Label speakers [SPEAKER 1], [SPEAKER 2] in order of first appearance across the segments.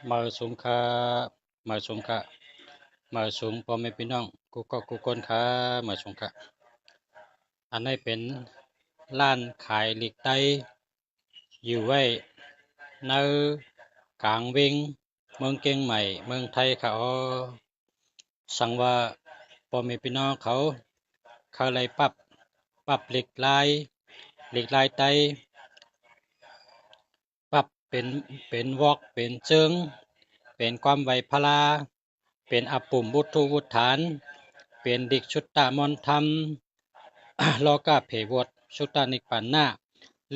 [SPEAKER 1] มาสูงค่ะมาสูงค่ะมาสูงพ่อแม่พี่น้องกูก็กูคนค่ะมาสูงค่ะอันนี้เป็นร้านขายหลีกไต้อยู่ไว้ในกลางเวงเมืองเกียงใหม่เมืองไทยค่ะอ๋อสั่งว่าพ่อแม่พี่น้องเขาเลยปรับเหล็กลายไต้ปรับเป็นวอกเป็นเจิงเป็นความไวพลาเป็นอปุ่มวุฒุวุฒฐานเป็นดิกชุตตะมอนธรรม ลอกาเพวดชุตานิกปันนา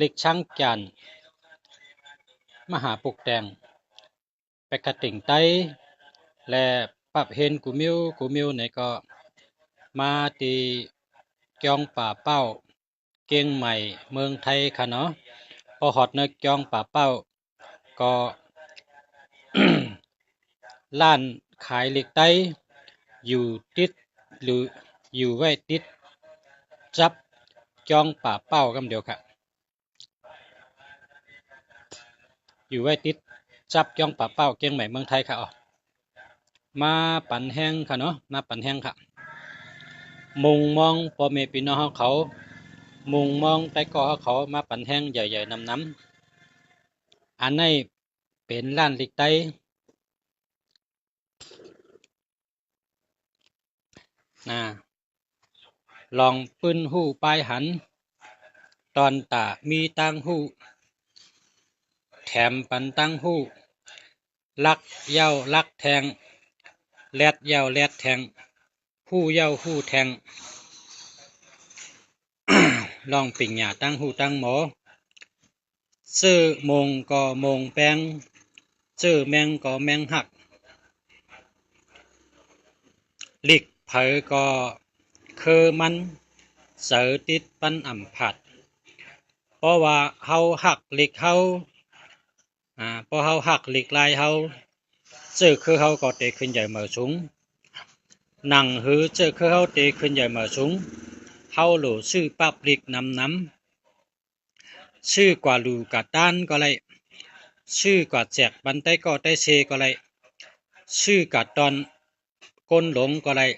[SPEAKER 1] ลิกช่างจันมหาปุกแดงไปกระติ่งไตและปรับเห็นกูมิวในก็มาตีกองป่าเป้าเกียงใหม่เมืองไทยค่ะเนาะพอฮอดเนึกกองป่าเป้าก็ ร้านขายเหล็กไต้อยู่ติดหรืออยู่ไว้ติดจับจองป่าเป้ากำเดียวค่ะอยู่ไว้ติดจับจองป่าเป้าเกียงใหม่เมืองไทยค่ะอ๋อมาปั่นแห้งค่ะเนาะมาปั่นแห้งค่ะมุงมองพ่อแม่พี่น้องเขามุงมองแต่ก็เขามาปั่นแห้งใหญ่ๆน้ำอันนี้เป็นร้านเหล็กไต้นะลองปืนหู้ปลายหันตอนตามีตังหู้แถมปันตังหู้ลักเย้าลักแทงแลดเย้าแลดแทงหู้เย้าหู้แทงลองปิ่งหยาตั้งหูตั้งหมอซื้อมงก็มงแปงซื้อแมงก็แมงหักลิกเผอก็คือมันเสือติดปันอ่ำผัดเพราะว่าเฮาหักลิกเฮาเพราะเฮาหักลิกลายเฮาซื้อคือเฮาก็เตะขึ้นใหญ่เหมือสูงหนังหือซื้อคือเฮาเตะขึ้นใหญ่เหมือสูงเฮาหลูซื้อปับลิกน้ำชื่อกว่าลูกาต้านก็เลยชื่อกว่าแจกบันไดก็ได้เชก็เลยชื่อกาตอนก้นหลงก็เลย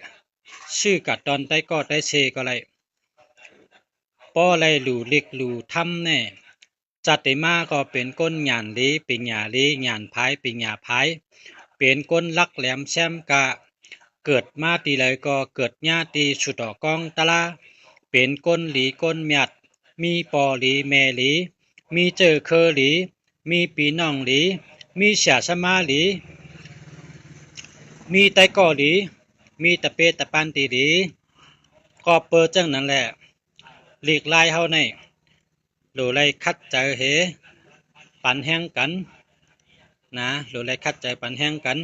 [SPEAKER 1] ชื่อกาตอนได้ก็ได้เชก็เลยป้อเลยหลูลิกหลูทำแน่จัดได้มาก็เป็นก้นหยานลีปิงหยาลีหยานพายปิงหยาพายเป็นก้นลักแหลมแชมกะเกิดมาตีเลยก็เกิดญาตีสุดอกองตะลาเป็นก้นหลีก้นเมียดมีปอหลีแม่หลีมีเจอเคอหลีมีปีน้องหลีมีเสียสมาหลีมีไตก่อหลีมีตะเปตะปันตีหลีก็เปิดจังนั้นแหละหลีกลายเฮาในหรือไรคัดใจเหปันแห้งกันนะหรือไรคัดใจปันแห้งกัน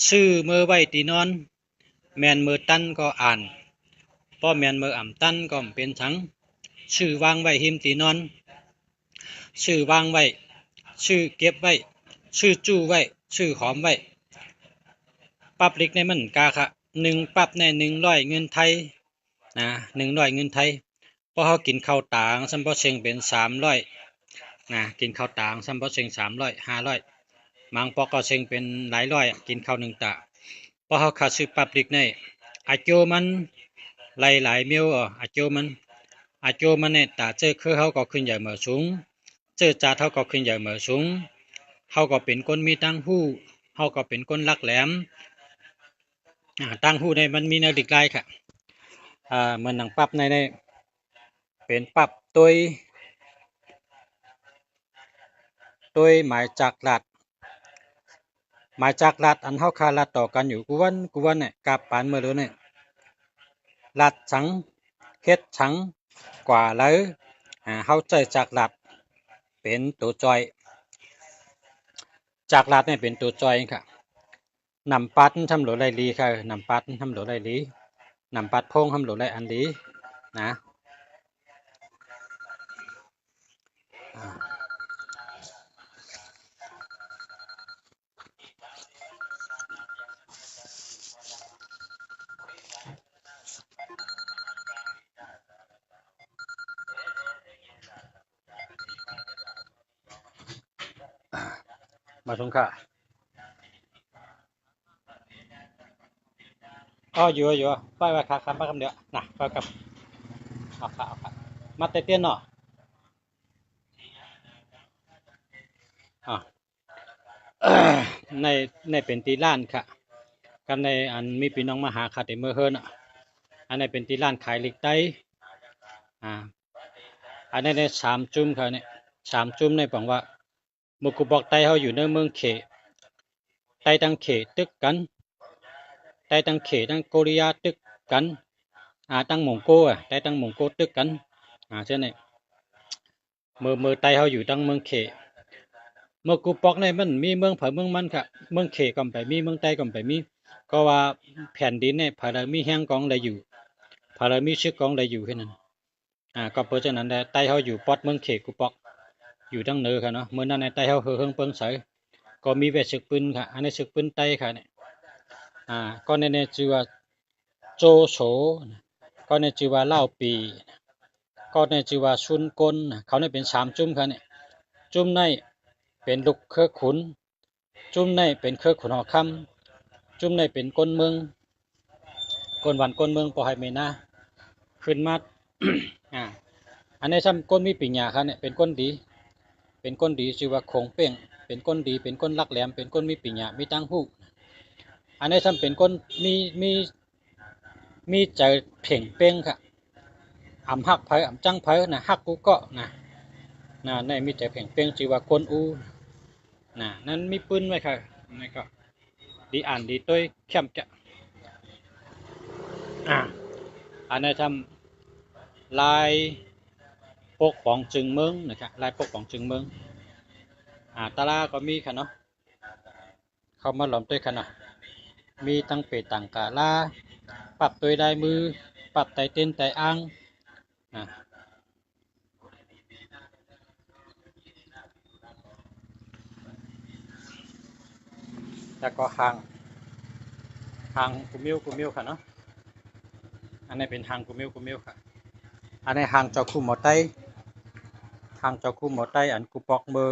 [SPEAKER 1] ชื่อมือไว้ตีนอนแมนมือตั้นก็อ่านป้อแมนมืออ่ำตั้นก็เป็นทั้งชื่อวางไว้หิมตีนอนชื่อวางไว้ชื่อเก็บไว้ชื่อจู้ไว้ชื่อหอมไว้ปรับเล็กในมันกาค่ะปรับใน100เงินไทยนะ100เงินไทยพอเขากินข้าวตางซัมปอเชงเป็น300นะกินข้าวตางซัมปอเชง300 500มังปอก็เชงเป็นหลายร้อยกินข้าวหนึ่งตาพอเขาขาดซื้อปรับเล็กในอาโจมันหลายเมียวอาโจมันเนี่ยตาเจอคือเขาก็ขึ้นใหญ่เหมือสูงเจอจ่าเขาก็ขึ้นใหญ่เหมือสูงเขาก็เป็นคนมีตังหู้เขาก็เป็นคนลักแหลมตังหู้ในมันมีแนวดิกไลค่ะเหมือนหนังปั๊บในเป็นปั๊บตัวหมายจากลัดอันเฮาคาลัดต่อกันอยู่กูวันเนี่ยกาบปานเมื่อรู้เนี่ยลัดสังเฮ็ดสังกว่าแล้วเฮาใจจากลัดเป็นตัวจอยจากลัดเนี่ยเป็นตัวจอยค่ะนำปัดทำโหลไรลีค่ะนำปัดทำโหลไรลีนำปัดพงทำโหลไรอันลีนะมาชมค่ะ อ๋ออยู่ไปว่าครับมาคำเดียวนะไปกับเอาค่ะมาเตี้ยนเนาะอ่าในในเป็นตีล้านค่ะกันในอันมีพี่น้องมาหาค่ะแต่เมื่อเฮิรนอ่ะอันในเป็นตีล้านขายลิกไตอ่าอันนี้ในสามจุ่มค่ะเนี่ยสามจุ่มในบอกว่ามุกุบอกไตเขาอยู่ในเมืองเขไตตังเขตึกกันไตตังเขตังโกริยาตึกกันตังมองโกไตตังมองโกตึกกันเช่นนี้มือไตเขาอยู่ตังเมืองเขเมื่อกูปอกในมันมีเมืองเผาเมืองมันค่ะเมืองเขก็ไปมีเมืองไตก็ไปมีก็ว่าแผ่นดินเนี่ยพารามีแห้งกองได้อยู่พารามีชื่อกองได้อยู่แค่นั้นก็เพราะฉะนั้นแหละไตเขาอยู่ปอดเมืองเขกูปอกอยู่ตั้งเนือค่ะเนาะเมื่อนั้นในไตเขาเฮืองเปิงใสก็มีเวชศึกปืนค่ะอันนี้ศึกปืนไตค่ะเนี่ยก็ในชื่อว่าโจโฉก็ในชื่อว่าเล่าปีก็ในชื่อว่าชุนกลเขาเนี่ยเป็นสามจุ่มค่ะเนี่ยจุ่มในเป็นลูกเครือขุนจุ่มในเป็นเครือขุนหอคำจุ่มในเป็นก้นเมืองก้นวันก้นเมืองปอให้เมนาขึ้นมา อันนี้ซ้ำก้นมีปิญญาค่ะเนี่ยเป็นก้นดีเป็นก้นดีชื่อว่าคงเป้งเป็นก้นดีเป็นก้นลักแหลมเป็นก้นมีปิญญามีตั้งหูอันนี้ซ้ำเป็นก้นมีใจเพ่งเป้งค่ะอ่ำหักไผอ่ำจังไผนะหักกูก็นะในมีใจเพ่งเป้งชื่อว่าก้นอูนั้นมีปืนไว้ค่ะนี่ก็ดีอ่านดีต้วยเข้มจะอันนี้ทำลายปกป้องจึงเมืองนะครับลายปกป้องจึงเมืองตาลาก็มีค่ะเนาะเข้ามาหลอมด้วยค่ะเนาะมีตั้งเป็ดต่างกาลาปรับตัวได้มือปรับไตเต้นไตอ่างอ่าแล้วก็หางกุมิวค่ะเนาะอันนี้เป็นหางกุมิวค่ะอันนี้หางเจ้าคู่หมอไตหางเจ้าคู่หมอไตอันกูปอกมื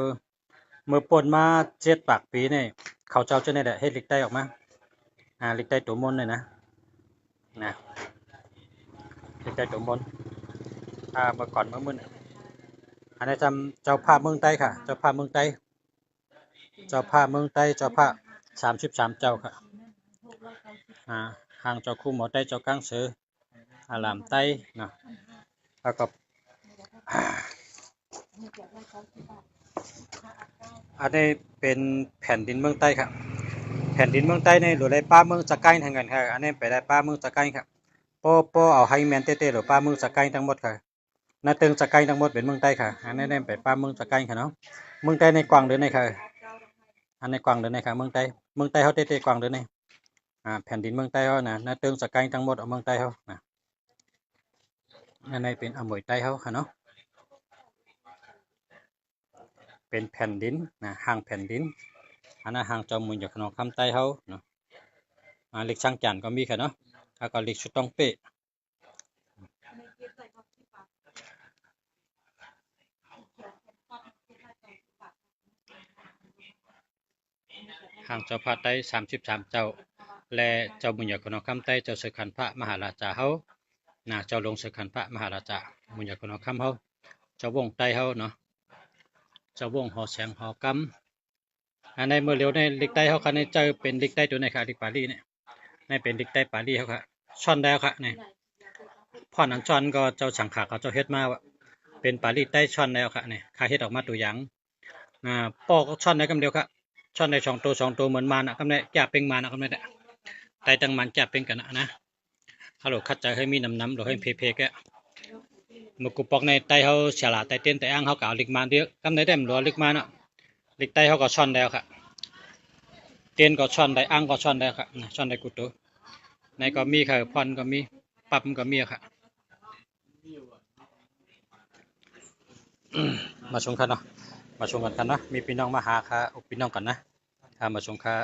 [SPEAKER 1] อปนมา7 ปากปีเนี่ยเขาเจ้าจะเนี่ยแหละให้ลิกไตออกมาลิกไตตัวมนเลยนะลิกไตตัวมนเมื่อก่อนเมื่อมื่นอันนี้จำเจ้าภาพเมืองไตค่ะเจ้าภาพเมืองไตเจ้าภาพเมืองไตเจ้าภาพ33เจ้าค่ะห่างเจ้าคู่หมอไตเจ้าก้างเสือลามไตนะแล้วก็อันนี้เป็นแผ่นดินเมืองใต้ครับแผ่นดินเมืองใต้ในหรือไรป้าเมืองสกายทางกันครับอันนี้ไปได้ป้าเมืองสกายครับป้อเอาให้แมนเต้หรือป้าเมืองสกายทั้งหมดค่ะนาตึงสกายทั้งหมดเป็นเมืองใต้ค่ะอันนี้ไปป้าเมืองสกายค่ะเนาะเมืองใต้ในกวางเดินในค่ะอันในกวางเดินในค่ะเมืองใต้เขาเต้กวางเดินในแผ่นดินเมืองใต้เขานะนาตึงสกายทั้งหมดเอาเมืองใต้เขาอันนี้เป็นอมวยใต้เขาค่ะเนาะเป็นแผ่นดินห่างแผ่นดินอันนั้นห่างจอมมุนจากขนมคำใต้เขาเนาะเล็กช่างจันก็มีค่ะเนาะแล้วก็เล็กชุดต้องเป๊ะห่างเจ้าพระไต้33เจ้าและเจ้าบุญญาขนมคำใต้เจ้าสือขันพระมหาราชาเขาเจ้าลงสือขันพระมหาราชาบุญญาขนมคำเขาเจ้าวงใต้เขาเนาะเจ้าวงหอแสงหอกำในเมื่อเร็วในลิกใต้เขาค่ะในเจอเป็นลิกใต้ตัวในค่ะลิกปารีเนี่ยในเป็นลิกใต้ปารีเขาค่ะช่อนแล้วค่ะเนี่ยพ่อนันช่อนก็เจ้าสังขารเขาเจ้าเฮ็ดมาว่าเป็นปารีใต้ช่อนแล้วค่ะเนี่ยข้าเฮ็ดออกมาตัวอย่างปอกช่อนได้คำเดียวครับช่อนได้2 ตัวเหมือนมันคำนี้แก่เป็นมันคำนี้แหละไตตั้งมันแก่เป็นกันนะฮัลโหลคัดใจให้มีน้ำหรือให้เพแกมุกุปอกในไตเขาฉลาดไตเต้นไตอ่างเขาเก่าลิกมาเยอะคำไหนได้หลัวลิกมาเนาะลิกไตเขาก็ช่อนแล้วค่ะเต้นก็ช่อนได้อ่างก็ช่อนแล้วค่ะช่อนได้กุตัวในก็มีค่ะพรก็มีปั๊บก็มีค่ะมาชมกันเนาะมาชมกันนะมีพี่น้องมาหาค่ะพี่น้องกันนะมาชมค่ะ